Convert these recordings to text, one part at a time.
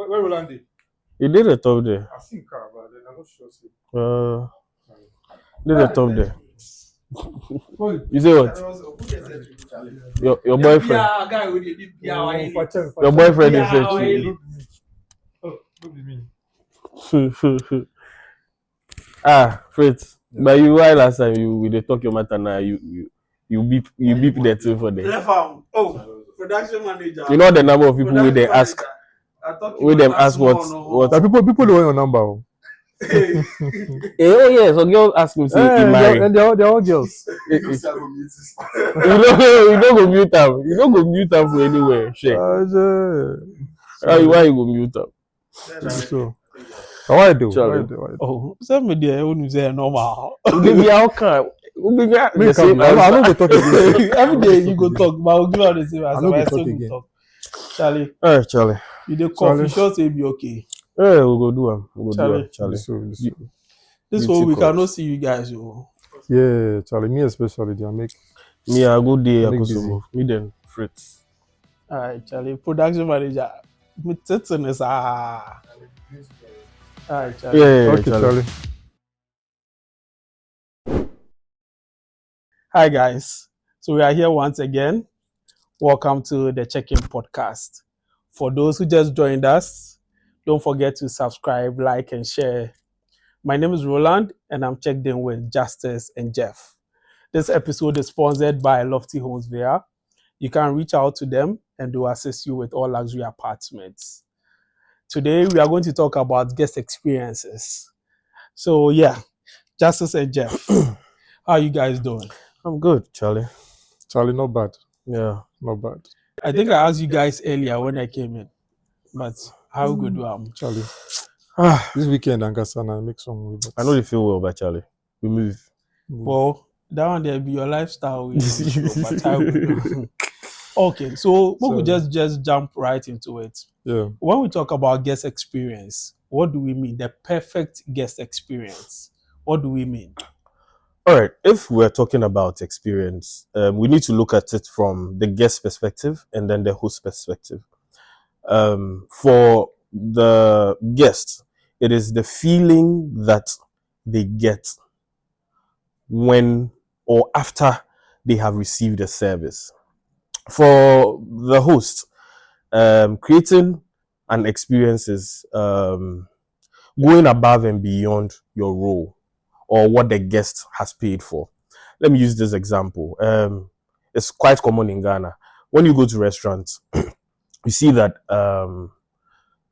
Where will Andy? He did a top there. I think car, but then I'm not sure. Did a top there. You say what? Your boyfriend. Your boyfriend is said to. Oh, what do you mean? Fritz. But you why last time we dey talk your matter now you beep the thing for them. Oh, production manager. You know the number of people where they ask what People don't want your number. oh yeah, so girls ask me say and they're all girls. you don't go mute them. You don't go mute them for anywhere. Why you go mute them? So why do? Oh, somebody who say normal. Baby, how can I don't go talk again. Every day you go talk, but I'll give out the same as I still go talk. Charlie. Hey, Charlie. You the coffee sure say be okay. Hey, we'll go do them. Charlie. This one we cannot see you guys. Yeah, Charlie. Me especially. They make me a good day. Me then Fritz. Alright, Charlie. Production manager. Me titness Alright, Charlie. Yeah, okay, Charlie. Hi guys. So we are here once again. Welcome to the Check-in podcast. For those who just joined us, don't forget to subscribe, like, and share. My name is Roland, and I'm checked in with Justice and Jeff. This episode is sponsored by Lofty Homes Via. You can reach out to them, and they'll assist you with all luxury apartments. Today, we are going to talk about guest experiences. So, yeah, Justice and Jeff, how are you guys doing? I'm good, Charlie. Charlie, not bad. Yeah, not bad. I think I asked you guys earlier when I came in, but how good do I am? Charlie. This weekend, Angasana, I make some way. I know you feel well, but Charlie, we move. Well, that one there be your lifestyle. Okay, so we could just jump right into it. Yeah. When we talk about guest experience, what do we mean? The perfect guest experience. What do we mean? All right. If we're talking about experience, we need to look at it from the guest perspective and then the host perspective. For the guest, it is the feeling that they get when or after they have received a service. For the host, creating an experience is going above and beyond your role or what the guest has paid for. Let me use this example. It's quite common in Ghana. When you go to restaurants, you see that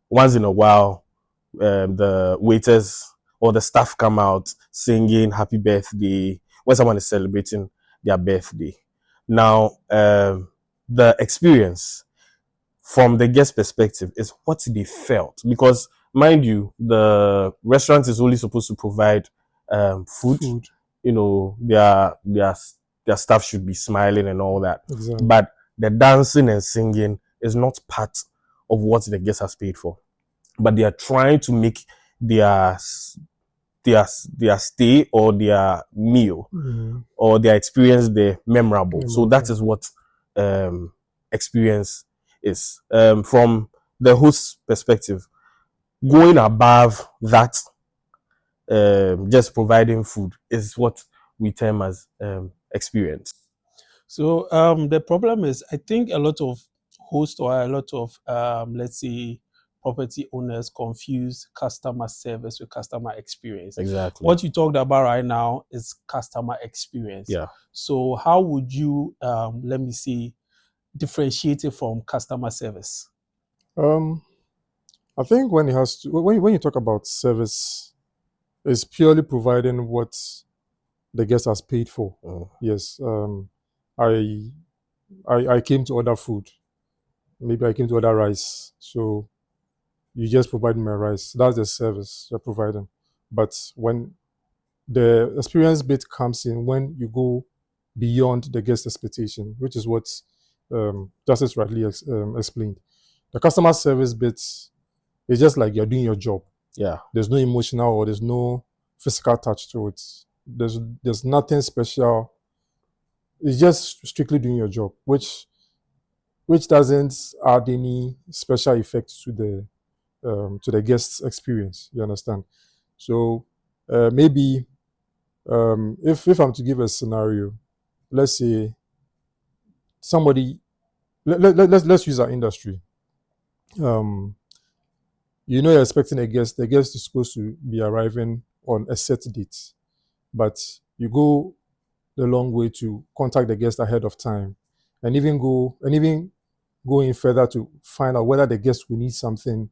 once in a while, the waiters or the staff come out singing happy birthday when someone is celebrating their birthday. Now, the experience from the guest perspective is what they felt, because mind you, the restaurant is only supposed to provide food. You know, their staff should be smiling and all that. Exactly. But the dancing and singing is not part of what the guest has paid for. But they are trying to make their stay or their meal or their experience there memorable. So that is what experience is. From the host perspective, going above that, just providing food is what we term as experience. So the problem is, I think a lot of hosts or a lot of let's say property owners confuse customer service with customer experience. Exactly. What you talked about right now is customer experience. Yeah. So how would you let me see, differentiate it from customer service? I think when you talk about service, it's purely providing what the guest has paid for. Yes. I came to order food. Maybe I came to order rice. So you just provide me rice. That's the service you're providing. But when the experience bit comes in, when you go beyond the guest expectation, which is what Justice rightly explained. The customer service bit is just like you're doing your job. Yeah. There's no emotional or there's no physical touch to it. There's nothing special. It's just strictly doing your job, which doesn't add any special effect to to the guest's experience. You understand? So maybe if I'm to give a scenario, let's say somebody, let's use our industry. You're expecting a guest. The guest is supposed to be arriving on a set date, but you go the long way to contact the guest ahead of time, and even going further to find out whether the guest will need something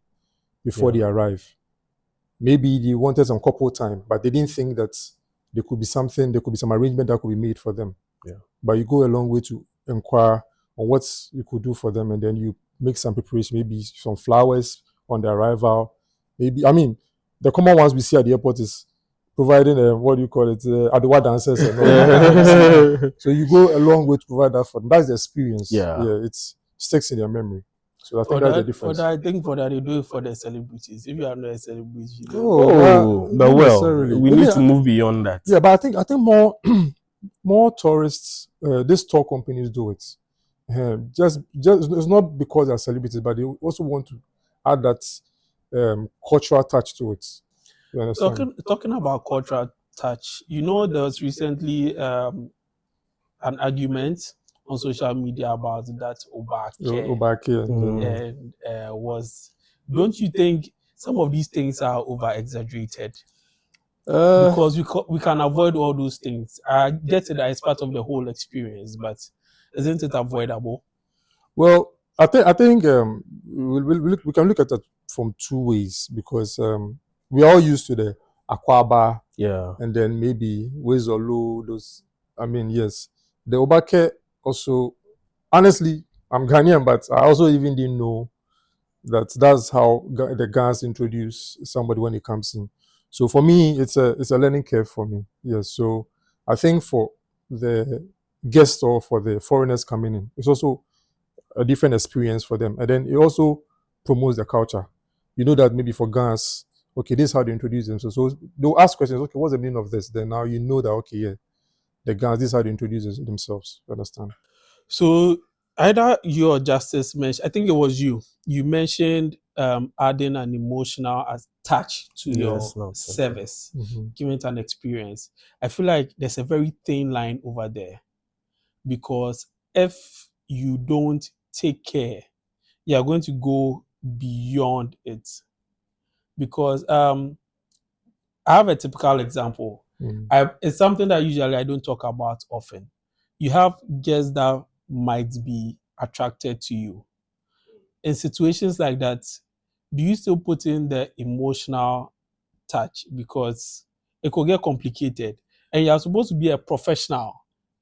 before they arrive. Maybe they wanted some couple time, but they didn't think that there could be some arrangement that could be made for them. Yeah. But you go a long way to inquire on what you could do for them, and then you make some preparation, maybe some flowers on the arrival. Maybe, I mean, the common ones we see at the airport is providing what do you call it, adowa dancers and all that. So you go a long way to provide that for them. That's the experience. Yeah. It sticks in your memory. So I think that's the difference. I think for that they do it for the celebrities. If you are not a celebrity, you don't. But not well, necessarily. we need to move beyond that. Yeah, but I think more tourists, these tour companies do it. Just it's not because they're celebrities, but they also want to add that cultural touch to it. You understand? Talking about cultural touch, there was recently an argument on social media about that Obake and don't you think some of these things are over exaggerated? Because we can avoid all those things. I get it that it's part of the whole experience, but isn't it avoidable? Well, I think we can look at it from two ways, because we're all used to the Akwaba, and then maybe Wezolo, those. I mean, yes, the Obake also. Honestly, I'm Ghanaian, but I also even didn't know that's how the Ghans introduce somebody when it comes in. So for me, it's a learning curve for me. Yes. So I think for the guests or for the foreigners coming in, it's also a different experience for them. And then it also promotes the culture. You know that maybe for Ghans, okay, this is how they introduce themselves. So they'll ask questions, okay, what's the meaning of this? Then now you know that, okay, yeah, the Ghans, this is how they introduce themselves. You understand? So either you or Justice mentioned, I think it was you mentioned adding an emotional touch to your service, giving it an experience. I feel like there's a very thin line over there, because if you don't take care, you are going to go beyond it. Because I have a typical example. It's something that usually I don't talk about often. You have guests that might be attracted to you. In situations like that, do you still put in the emotional touch? Because it could get complicated, and you're supposed to be a professional.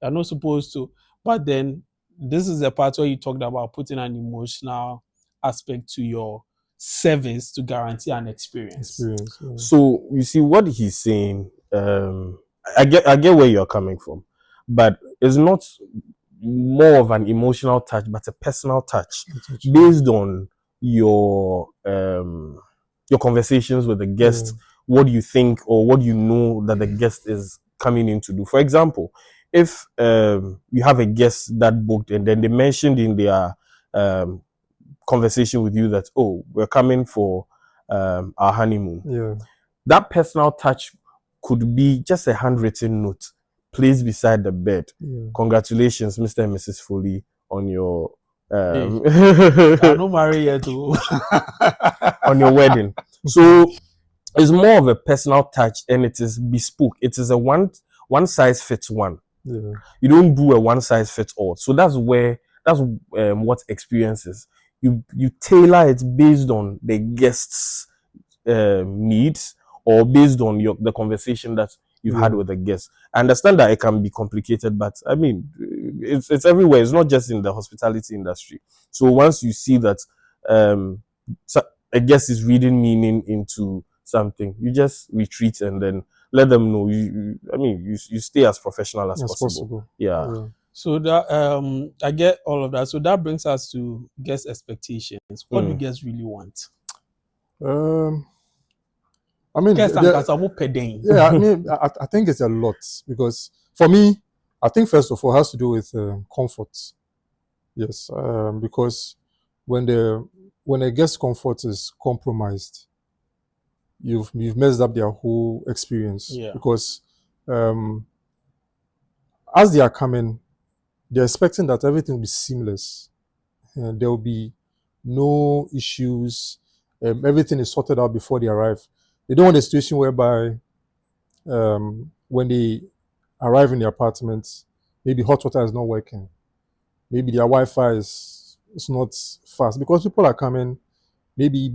You're not supposed to. But then this is the part where you talked about putting an emotional aspect to your service to guarantee an experience. So you see what he's saying. I get where you're coming from, but it's not more of an emotional touch, but a personal touch based on your conversations with the guest. What do you think, or what do you know that the guest is coming in to do? For example, if you have a guest that booked and then they mentioned in their conversation with you that, oh, we're coming for our honeymoon. That personal touch could be just a handwritten note placed beside the bed. Congratulations, Mr. and Mrs. Foley, on your I'm not married yet, on your wedding. So it's more of a personal touch, and it is bespoke. It is a one size fits one. You don't do a one size fits all. So that's what experience is. You tailor it based on the guest's needs, or based on the conversation that you've had with the guest. I understand that it can be complicated, but I mean, it's everywhere. It's not just in the hospitality industry. So once you see that a guest is reading meaning into something, you just retreat and then let them know. You stay as professional as possible. Yeah. So that I get all of that. So that brings us to guest expectations. What do guests really want? I mean, I think it's a lot, because for me, I think first of all it has to do with comfort. Yes, because when the when a guest comfort is compromised, you've messed up their whole experience, Yeah. because um, as they are coming, they're expecting that everything will be seamless and there will be no issues. Everything is sorted out before they arrive. They don't want a situation whereby when they arrive in the apartment, maybe hot water is not working, maybe their Wi-Fi is not fast, because people are coming. Maybe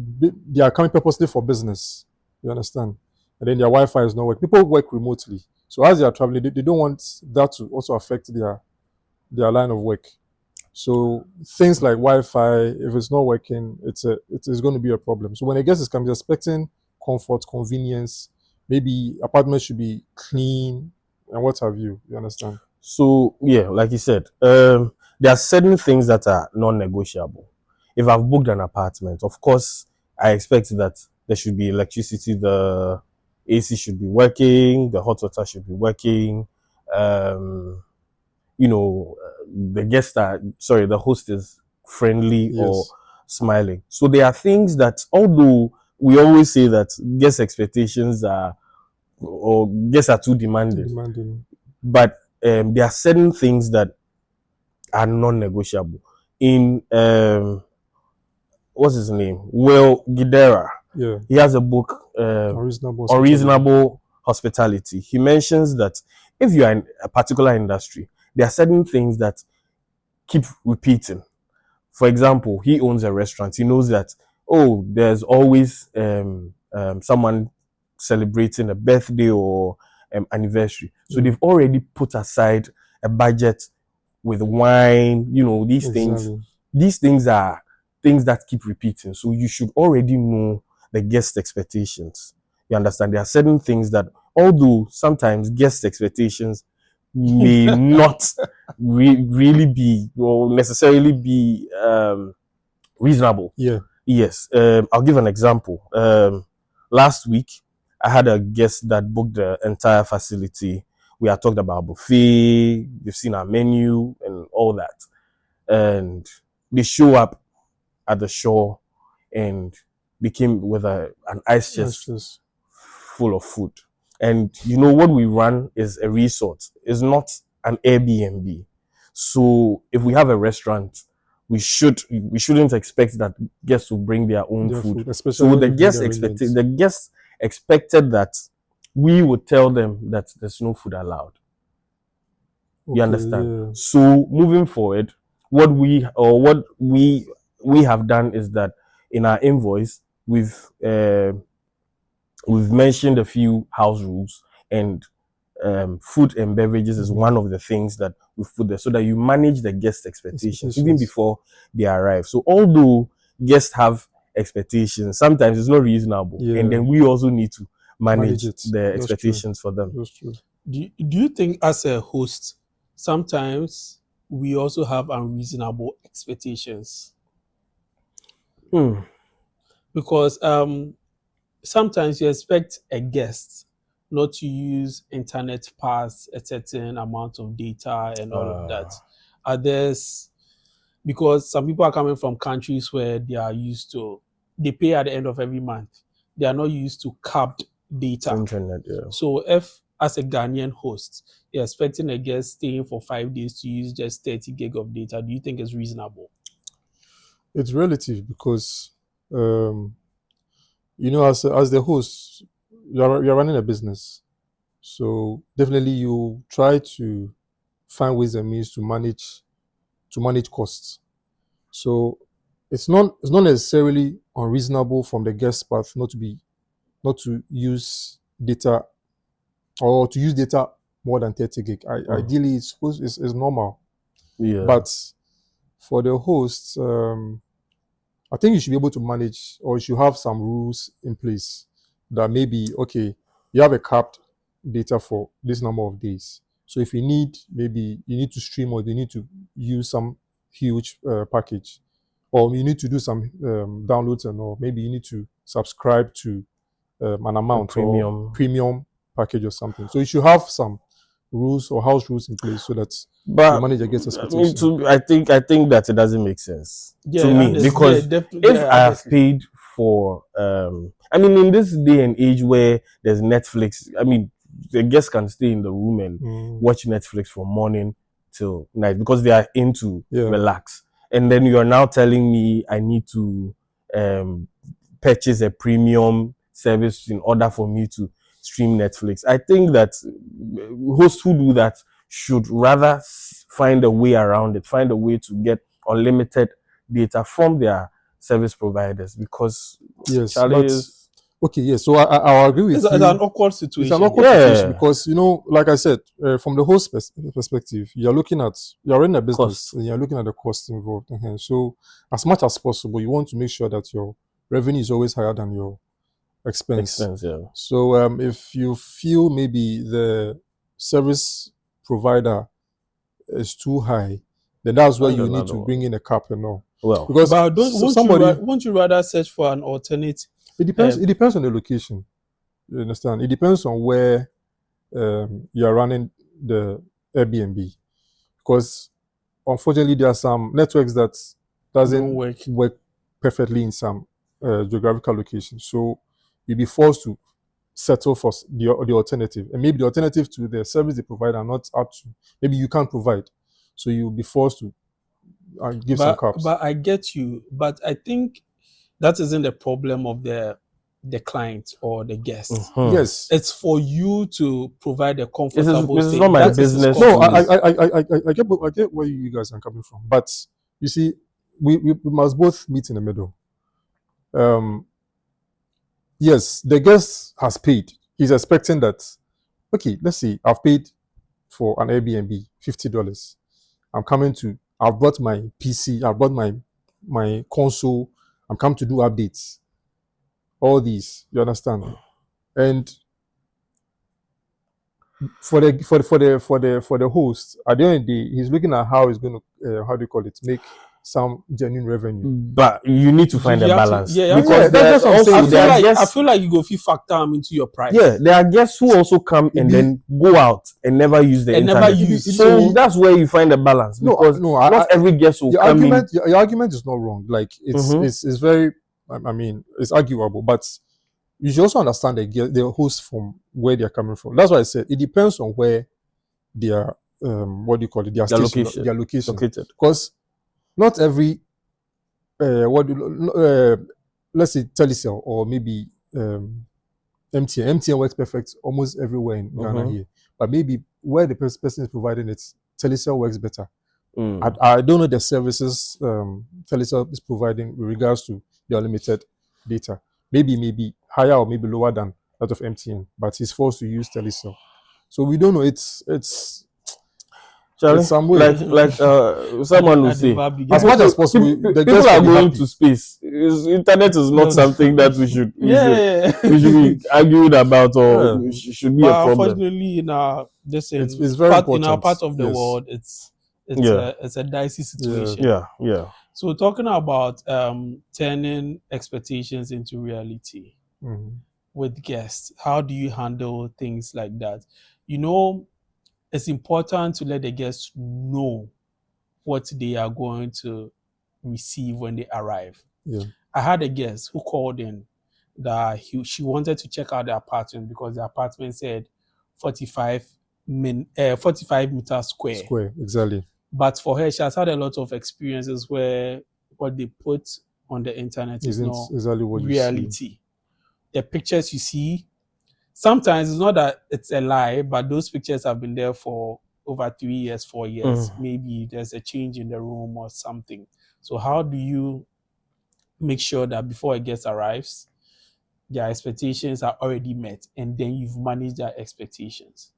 they are coming purposely for business. You understand? And then their Wi-Fi is not working. People work remotely, so as they are traveling, they don't want that to also affect their line of work. So things like Wi-Fi, if it's not working, it is going to be a problem. So when a guest is coming, expecting comfort, convenience, maybe apartment should be clean and what have you. You understand? So yeah, like you said, there are certain things that are non-negotiable. If I've booked an apartment, of course, I expect that there should be electricity, the AC should be working, the hot water should be working. Um, the guests are sorry, the host is friendly or Yes. smiling. So there are things that, although we always say that guest expectations are or guests are too demanding, Demanding. but there are certain things that are non-negotiable. In what's his name? Will Guidera. Yeah. He has a book, Unreasonable hospitality. Unreasonable Hospitality. He mentions that if you are in a particular industry, there are certain things that keep repeating. For example, he owns a restaurant. He knows that, oh, there's always someone celebrating a birthday or anniversary. So Yeah. they've already put aside a budget with wine, Exactly. these things are things that keep repeating. So you should already know the guest expectations. You understand? There are certain things that, although sometimes guest expectations may not really be or necessarily be reasonable. Yeah. Yes. I'll give an example. Last week, I had a guest that booked the entire facility. We had talked about buffet, they've seen our menu and all that. And they show up at the shore and they came with an ice That's chest just full of food. And what we run is a resort. It's not an Airbnb. So if we have a restaurant, we shouldn't expect that guests will bring their own their food. food, especially So when you've made arrangements. the guests expected that we would tell them that there's no food allowed. You Okay. understand? Yeah. So moving forward, what we have done is that in our invoice we've mentioned a few house rules, and food and beverages is one of the things that we've put there so that you manage the guest expectations even Expectations. before they arrive. So although guests have expectations, sometimes it's not reasonable, and Yeah. then we also need to Manage manage it. the That's true. expectations for them. That's true. Do you think as a host, sometimes we also have unreasonable expectations? Hmm. Because sometimes you expect a guest not to use internet past a certain amount of data and all of that. Others, because some people are coming from countries where they are used to, they pay at the end of every month. They are not used to capped data. Internet, yeah. So if, as a Ghanaian host, you're expecting a guest staying for 5 days to use just 30 gig of data, do you think it's reasonable? It's relative because as the host, you're running a business, so definitely you try to find ways and means to manage costs. So it's not necessarily unreasonable from the guest part not to use data, or to use data more than 30 gig. Ideally, it's normal, Yeah. but for the host, I think you should be able to manage, or you should have some rules in place that maybe, okay, you have a capped data for this number of days. So if maybe you need to stream, or you need to use some huge package, or you need to do some downloads, and or maybe you need to subscribe to an A amount or premium. premium package or something. So you should have some rules or house rules in place so that your But manager gets I mean, expectation. I think that it doesn't make sense to Yeah, me, honestly, yeah, because definitely, if yeah, I have honestly. paid for, I mean, in this day and age where there's Netflix, I mean, the guests can stay in the room and watch Netflix from morning till night because they are into Yeah. relax. And then you are now telling me I need to purchase a premium service in order for me to stream Netflix. I think that hosts who do that should rather find a way around it, find a way to get unlimited data from their service providers, because Yes, Charlie but is, okay, yes. So I'll agree with It's an you. awkward It's an situation. awkward Yeah. situation because like I said, from the host perspective, you're in a business Cost. and you're looking at the cost involved. So as much as possible, you want to make sure that your revenue is always higher than your expense. Yeah. So if you feel maybe the service provider is too high, then that's where Find you need another to bring one. in a cap and all. Well, Because But somebody, won't you rather search for an alternate? it depends. It depends on the location. You understand? It depends on where you are running the Airbnb, because unfortunately there are some networks that Don't doesn't work. work perfectly in some geographical locations. So you'll be forced to settle for the alternative, and maybe the alternative to the service they provide are not up to. Maybe you can't provide, so you'll be forced to give some caps. But I get you. But I think that isn't the problem of the client or the guest. Yes. It's for you to provide a comfortable this is stay. not my That is his business. No, comfort. I get where you guys are coming from, but you see, we must both meet in the middle. Yes, the guest has paid. He's expecting that. Okay, let's see. I've paid for an Airbnb $50. I've brought my PC. I've brought my console. I'm coming to do updates. All these, you understand? And for the host, at the end of the day, he's looking at how he's going to how do you call it, make some genuine revenue. But you need to find a You have to- balance. yeah, you have to- because that's what I'm also saying. there are I guests. feel like you go feel factor them into your price. Yeah, there are guests who also come and then go out and never use the And never internet. use. So that's where you find a balance, because not every guest will come in. Your argument is not wrong. Like it's very, I mean, it's arguable, but you should also understand the host from where they're coming from. That's why I said it depends on where they are. What do you call it? Their station, their location. Located. Because not every let's say Telecel or maybe MTN works perfect almost everywhere in Ghana here, but maybe where the person is providing it, Telecel works better. I don't know the services Telecel is providing with regards to their limited data. Maybe higher or maybe lower than that of MTN, but he's forced to use Telecel. So we don't know. It's Charlie, some way. like someone will say, as much as possible, the people guests are will be going happy. to space. Internet is not something that we should be arguing about, or should be a But problem. unfortunately, in our It's very important. in our part of the Yes. world, it's a dicey situation. Yeah. So talking about turning expectations into reality with guests, how do you handle things like that? It's important to let the guests know what they are going to receive when they arrive. Yeah. I had a guest who called in that she wanted to check out the apartment because the apartment said 45 meters square. Exactly. But for her, she has had a lot of experiences where what they put on the internet is not exactly what reality. The pictures you see, sometimes it's not that it's a lie, but those pictures have been there for over 3 years, 4 years. Maybe there's a change in the room or something. So how do you make sure that before a guest arrives, their expectations are already met, and then you've managed their expectations?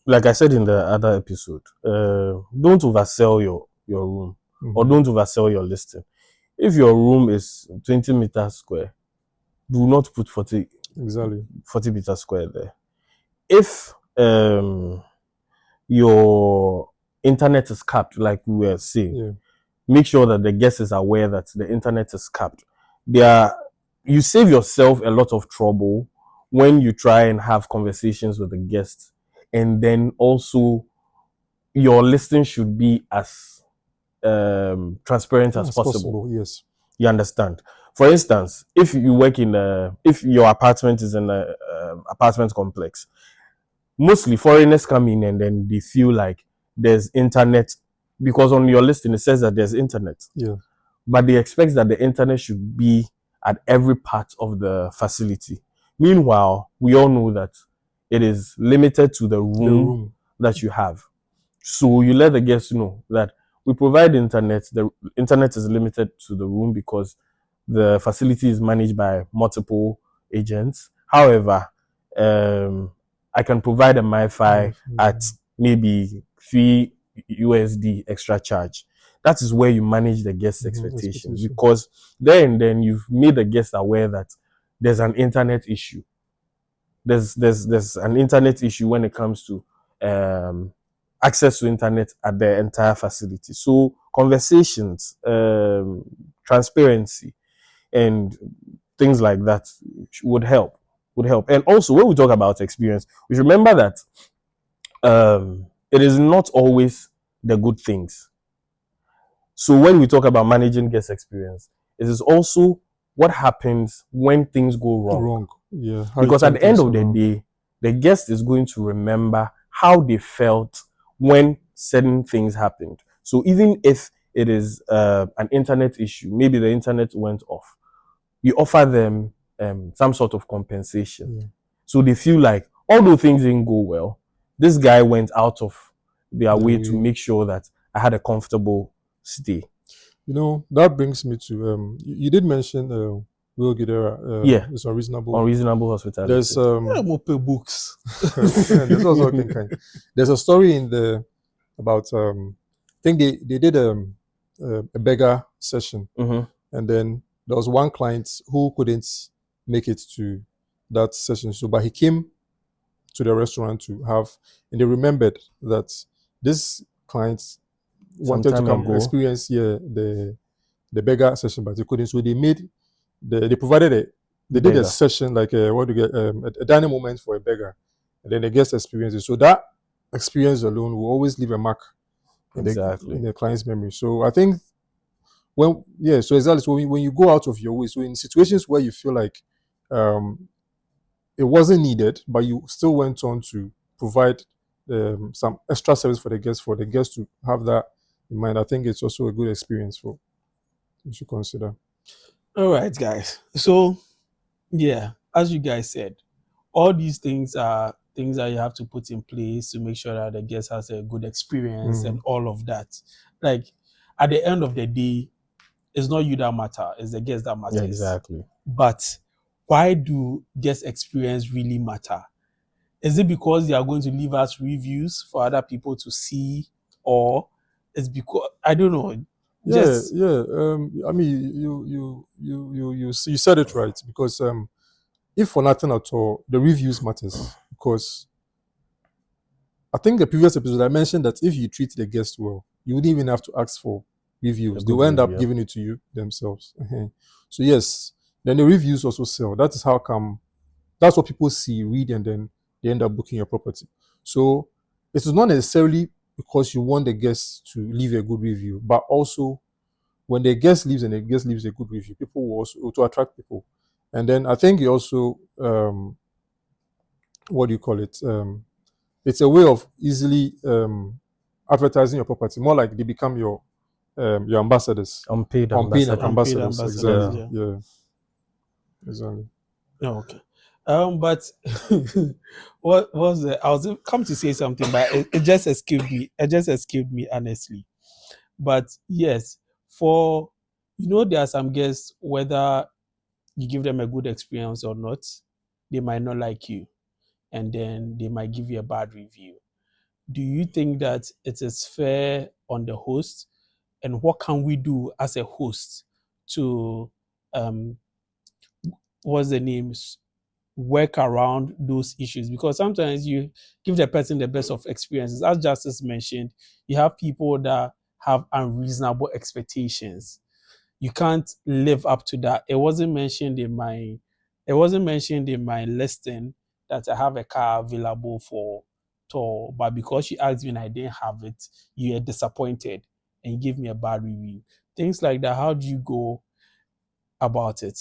Like I said in the other episode, don't oversell your room, or don't oversell your listing. If your room is 20 meters square, do not put 40 meters square there. If your internet is capped, like we were saying, make sure that the guest is aware that the internet is capped. You save yourself a lot of trouble when you try and have conversations with the guests and then also your listing should be as transparent as As possible. possible, yes. You understand? For instance, if you work in if your apartment is in a apartment complex, mostly foreigners come in and then they feel like there's internet, because on your listing it says that there's internet, Yeah. but they expect that the internet should be at every part of the facility. Meanwhile, we all know that it is limited to the The room room. that you have. So you let the guests know that we provide internet. The internet is limited to the room because the facility is managed by multiple agents. However, I can provide a Wi-Fi at maybe $3 extra charge. That is where you manage the guest expectation, Expectation. because then you've made the guest aware that there's an internet issue. There's an internet issue when it comes to access to internet at the entire facility. So conversations, transparency, and things like that would help. And also, when we talk about experience, we should remember that it is not always the good things. So when we talk about managing guest experience, it is also what happens when things go wrong. Wrong. Yeah. How you Because at turn the end things of the around. day, the guest is going to remember how they felt when certain things happened. So even if it is an internet issue, maybe the internet went off, you offer them some sort of compensation. Yeah. So they feel like, although things didn't go well, this guy went out of their The way to way. make sure that I had a comfortable stay. You know, that brings me to you did mention Will Guidera, Yeah, it's unreasonable. unreasonable hospitality. There's Yeah, more pay books. there's also kind. There's a story in the about I think they did a beggar session, Mhm. and then there was one client who couldn't make it to that session, so but he came to the restaurant to have, and they remembered that this client Some wanted to time come ago, experience the beggar session, but they couldn't. So they made they provided a they did a beggar. session like what do you get a dining moment for a beggar, and then the guest experiences. So that experience alone will always leave a mark in Exactly. the client's memory. So I think so exactly. So when you go out of your way, so in situations where you feel like um, it wasn't needed, but you still went on to provide some extra service for the guests to have that in mind. I think it's also a good experience for you should consider. All right, guys. So, yeah, as you guys said, all these things are things that you have to put in place to make sure that the guest has a good experience and all of that. Like, at the end of the day, it's not you that matter, it's the guest that matters. Exactly. But why do guest experience really matter? Is it because they are going to leave us reviews for other people to see, or it's because I don't know? Just I mean, you said it right, because if for nothing at all, the reviews matters, because I think the previous episode I mentioned that if you treat the guest well, you wouldn't even have to ask for reviews. A They good will end up review. giving it to you themselves. So yes, then the reviews also sell. That is how come. That's what people see, read, and then they end up booking your property. So it is not necessarily because you want the guests to leave a good review, but also when the guest leaves and the guest leaves a good review, people will also to attract people. And then I think you also what do you call it? It's a way of easily advertising your property. More like they become your ambassadors, Unpaid unpaid ambassador. ambassadors. ambassadors, Exactly. Yeah. Exactly. Oh, okay. But what was the? I was come to say something, but it just escaped me. It just escaped me, honestly. But yes, for there are some guests, whether you give them a good experience or not, they might not like you, and then they might give you a bad review. Do you think that it is fair on the host, and what can we do as a host to what's the names work around those issues? Because sometimes you give the person the best of experiences. As Justice mentioned, you have people that have unreasonable expectations. You can't live up to that. It wasn't mentioned in my listing that I have a car available for all. But because you asked me and I didn't have it, you are disappointed and you give me a bad review. Things like that. How do you go about it?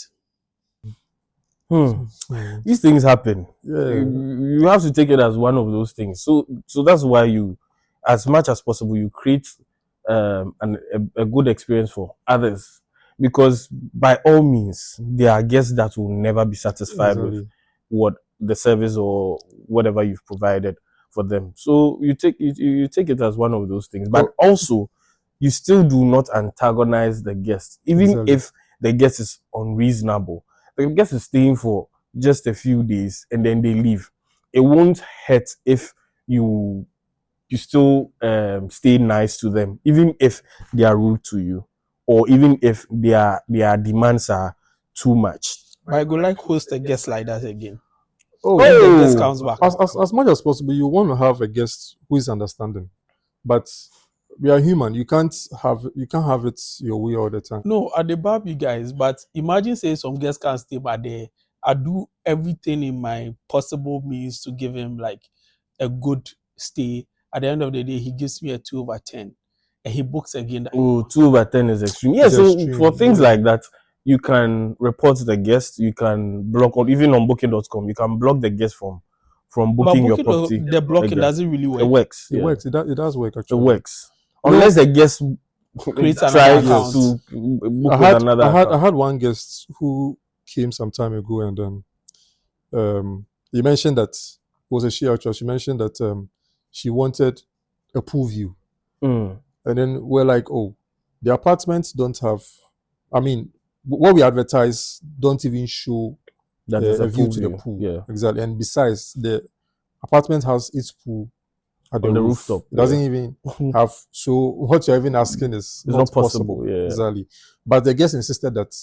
Hmm. Hmm. These things happen. Yeah, You have to take it as one of those things. So that's why you, as much as possible, you create a good experience for others. Because by all means, there are guests that will never be satisfied with exactly. what the service or whatever you've provided for them. So you take it as one of those things. But Oh, also, you still do not antagonize the guest, even exactly. if the guest is unreasonable. The guest is staying for just a few days and then they leave. It won't hurt if you still stay nice to them, even if they are rude to you, or even if their demands are too much. But I go like host a guest like that again. Oh, If the guest Oh, comes back. as much as possible, you want to have a guest who is understanding, but we are human. You can't have it your way all the time. No, at the bar, you guys, but imagine say some guests can't stay by there. I do everything in my possible means to give him like a good stay. At the end of the day, he gives me a 2/10 and he books again. oh, 2/10 is extreme. Yeah, It's so for extreme. things Yeah, like that, you can report the guest, you can block, or even on booking.com, you can block the guest from But booking your booking property the blocking again. doesn't really It work. works, it yeah. works. It does work It actually. works. You Unless know, the guest Create another tries account. yes, to book I with had another I had I account. had one guest who came some time ago, and then he mentioned that it was a she actually. She mentioned that she wanted a pool view, Mm, and then we're like, oh, the apartments don't have. I mean, what we advertise don't even show that is a a view pool to the view, pool yeah. exactly, and besides, the apartment has its pool at the On the roof. rooftop, It yeah. doesn't even have. So what you're even asking is It's not not possible possible, yeah. exactly. But the guest insisted that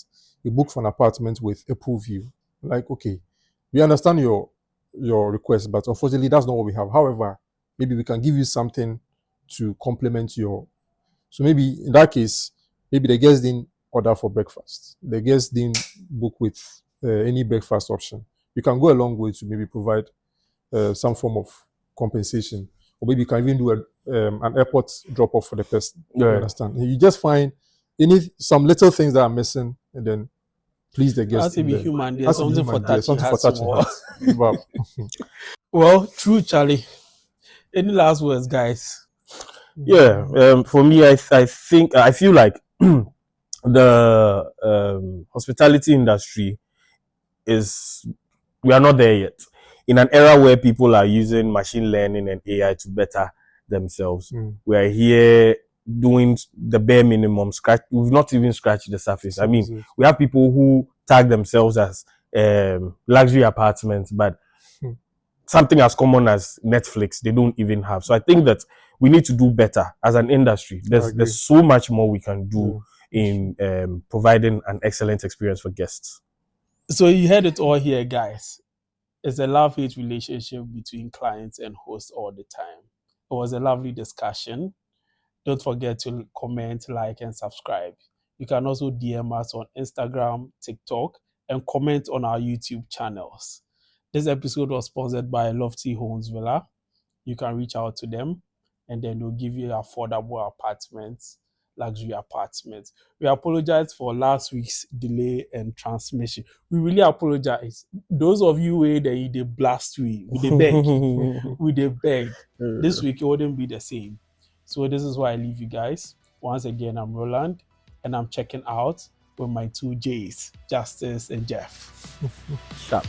he book for an apartment with a pool view. Like, okay, we understand your request, but unfortunately, that's not what we have. However, maybe we can give you something to complement your. So maybe in that case, maybe the guest didn't order for breakfast. The guest didn't book with any breakfast option. You can go a long way to maybe provide some form of compensation, or maybe you can even do an airport drop off for the person. You Yeah. understand? You just find some little things that are missing, and then please the As guest to in be there. human, there's Has to be something for human. There's touching something for hearts touching more. hearts. Wow. Well, true, Charlie. Any last words, guys? Yeah. For me, I think I feel like the hospitality industry is, we are not there yet. In an era where people are using machine learning and AI to better themselves, Mm. we are here doing the bare minimum. We've not even scratched the surface. I mean, Services. we have people who tag themselves as luxury apartments, but Hmm. something as common as Netflix, they don't even have. So I think that we need to do better as an industry. I There's agree. so much more we can do Yeah, that's true. in providing an excellent experience for guests. So you heard it all here, guys. It's a love-hate relationship between clients and hosts all the time. It was a lovely discussion. Don't forget to comment, like, and subscribe. You can also DM us on Instagram, TikTok, and comment on our YouTube channels. This episode was sponsored by Lofty Homes Villa. You can reach out to them and then they'll give you affordable apartments, luxury apartments. We apologize for last week's delay and transmission. We really apologize. Those of you where they blast we they beg, we they beg. This week it wouldn't be the same. So this is why I leave you guys. Once again, I'm Roland and I'm checking out with my two J's, Justice and Jeff. Sharp.